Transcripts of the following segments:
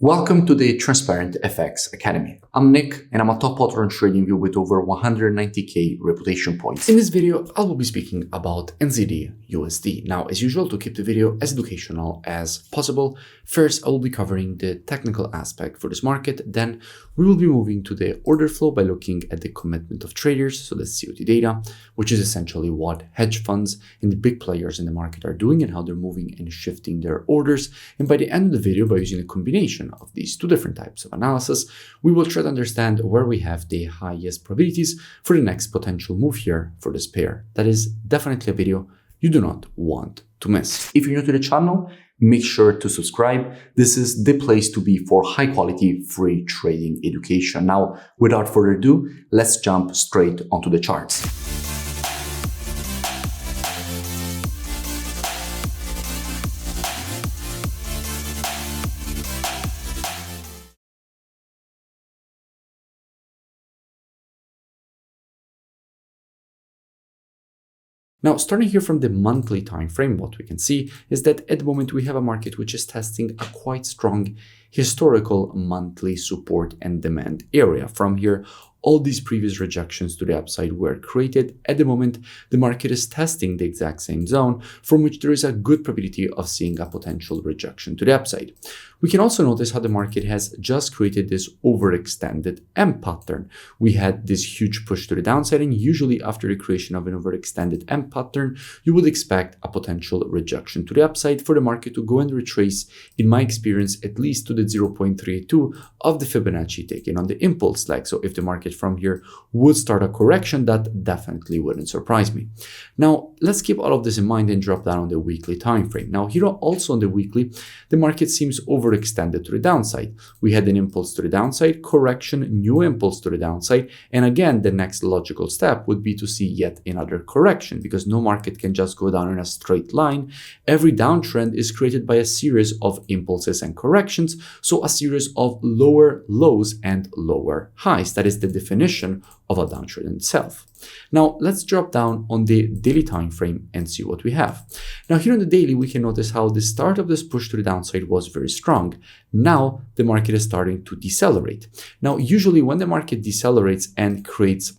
Welcome to the Transparent FX Academy. I'm Nick, and I'm a top author on TradingView with over 190k reputation points. In this video, I will be speaking about NZDUSD. Now, as usual, to keep the video as educational as possible, first I will be covering the technical aspect for this market. Then we will be moving to the order flow by looking at the commitment of traders, so the COT data, which is essentially what hedge funds and the big players in the market are doing and how they're moving and shifting their orders. And by the end of the video, by using a combination of these two different types of analysis, we will try to understand where we have the highest probabilities for the next potential move here for this pair. That is definitely a video you do not want to miss. If you're new to the channel, make sure to subscribe. This is the place to be for high quality free trading education. Now, without further ado, let's jump straight onto the charts. Now, starting here from the monthly time frame, what we can see is that at the moment we have a market which is testing a quite strong historical monthly support and demand area. From here, all these previous rejections to the upside were created. At the moment, the market is testing the exact same zone from which there is a good probability of seeing a potential rejection to the upside. We can also notice how the market has just created this overextended M pattern. We had this huge push to the downside, and usually after the creation of an overextended M pattern, you would expect a potential rejection to the upside for the market to go and retrace, in my experience, at least to the 0.32 of the Fibonacci taken on the impulse leg. So if the market from here would start a correction, that definitely wouldn't surprise me. Now, let's keep all of this in mind and drop down on the weekly time frame. Now, here also on the weekly, the market seems overextended to the downside. We had an impulse to the downside, correction, new impulse to the downside, and again, the next logical step would be to see yet another correction, because no market can just go down in a straight line. Every downtrend is created by a series of impulses and corrections, so a series of lower lows and lower highs. That is the definition of a downtrend in itself. Now, let's drop down on the daily time frame and see what we have. Now, here on the daily, we can notice how the start of this push to the downside was very strong. Now, the market is starting to decelerate. Now, usually when the market decelerates and creates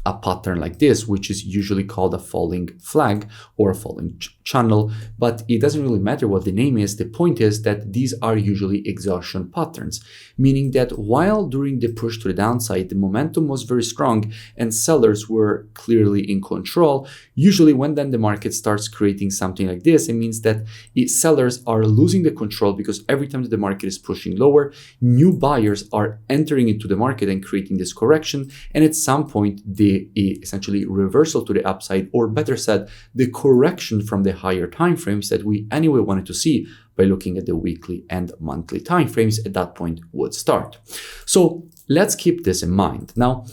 a pattern like this, which is usually called a falling flag or a falling channel, but it doesn't really matter what the name is. The point is that these are usually exhaustion patterns, meaning that while during the push to the downside, the momentum was very strong and sellers were clearly in control, usually when then the market starts creating something like this, it means that sellers are losing the control, because every time that the market is pushing lower, new buyers are entering into the market and creating this correction. And at some point, the essentially reversal to the upside, or better said, the correction from the higher time frames that we anyway wanted to see by looking at the weekly and monthly time frames at that point would start. So let's keep this in mind. Now,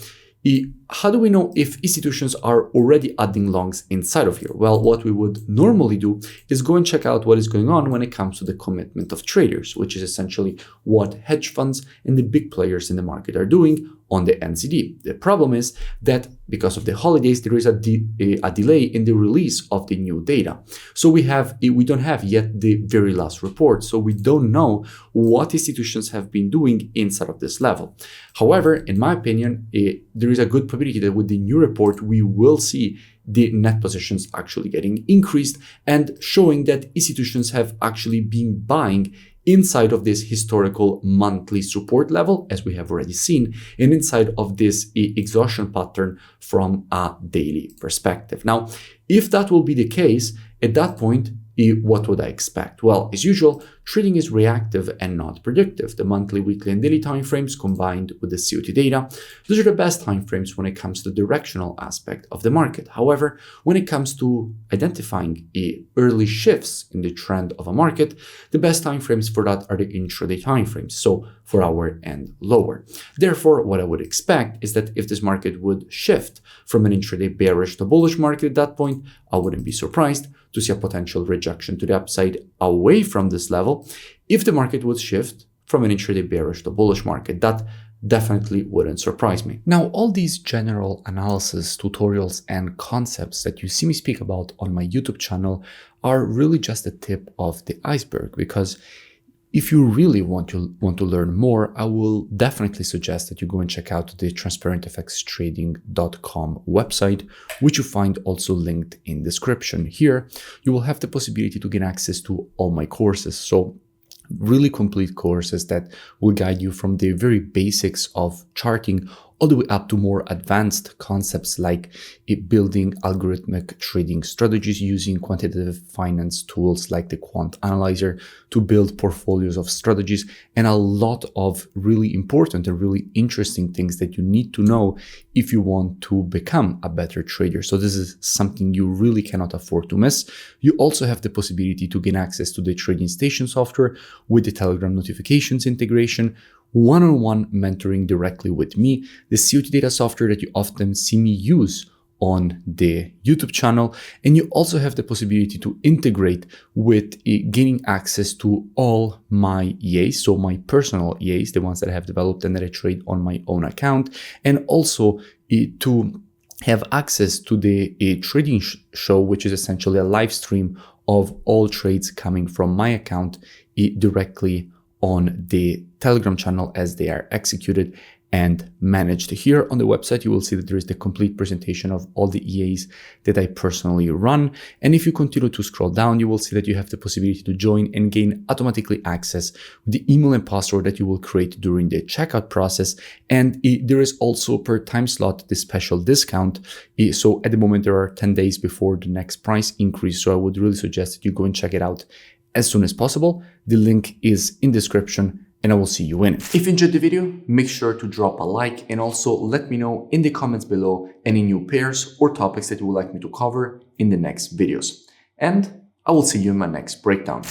how do we know if institutions are already adding longs inside of here? Well, what we would normally do is go and check out what is going on when it comes to the commitment of traders, which is essentially what hedge funds and the big players in the market are doing on the NZD. The problem is that because of the holidays, there is a delay in the release of the new data. So we don't have yet the very last report. So we don't know what institutions have been doing inside of this level. However, in my opinion, there is a good probability that with the new report, we will see the net positions actually getting increased and showing that institutions have actually been buying inside of this historical monthly support level, as we have already seen, and inside of this exhaustion pattern from a daily perspective. Now, if that will be the case, at that point, what would I expect? Well, as usual, trading is reactive and not predictive. The monthly, weekly, and daily timeframes combined with the COT data, those are the best timeframes when it comes to the directional aspect of the market. However, when it comes to identifying early shifts in the trend of a market, the best timeframes for that are the intraday timeframes, so 4 hour and lower. Therefore, what I would expect is that if this market would shift from an intraday bearish to bullish market at that point, I wouldn't be surprised to see a potential rejection to the upside away from this level. If the market would shift from an intraday bearish to bullish market, that definitely wouldn't surprise me. Now, all these general analysis, tutorials, and concepts that you see me speak about on my YouTube channel are really just the tip of the iceberg, because If you really want to learn more, I will definitely suggest that you go and check out the transparentfxtrading.com website, which you find also linked in description. Here, you will have the possibility to gain access to all my courses. So really complete courses that will guide you from the very basics of charting all the way up to more advanced concepts like building algorithmic trading strategies using quantitative finance tools like the quant analyzer to build portfolios of strategies, and a lot of really important and really interesting things that you need to know if you want to become a better trader. So this is something you really cannot afford to miss. You also have the possibility to gain access to the trading station software with the Telegram notifications integration, one-on-one mentoring directly with me, the COT data software that you often see me use on the YouTube channel, and you also have the possibility to integrate with gaining access to all my EAs, so my personal EAs, the ones that I have developed and that I trade on my own account, and also to have access to the trading show, which is essentially a live stream of all trades coming from my account directly on the Telegram channel as they are executed and managed. Here on the website, you will see that there is the complete presentation of all the EAs that I personally run. And if you continue to scroll down, you will see that you have the possibility to join and gain automatically access with the email and password that you will create during the checkout process. And there is also per time slot the special discount. So at the moment, there are 10 days before the next price increase. So I would really suggest that you go and check it out as soon as possible. The link is in description, and I will see you in it. If you enjoyed the video, make sure to drop a like and also let me know in the comments below any new pairs or topics that you would like me to cover in the next videos. And I will see you in my next breakdown.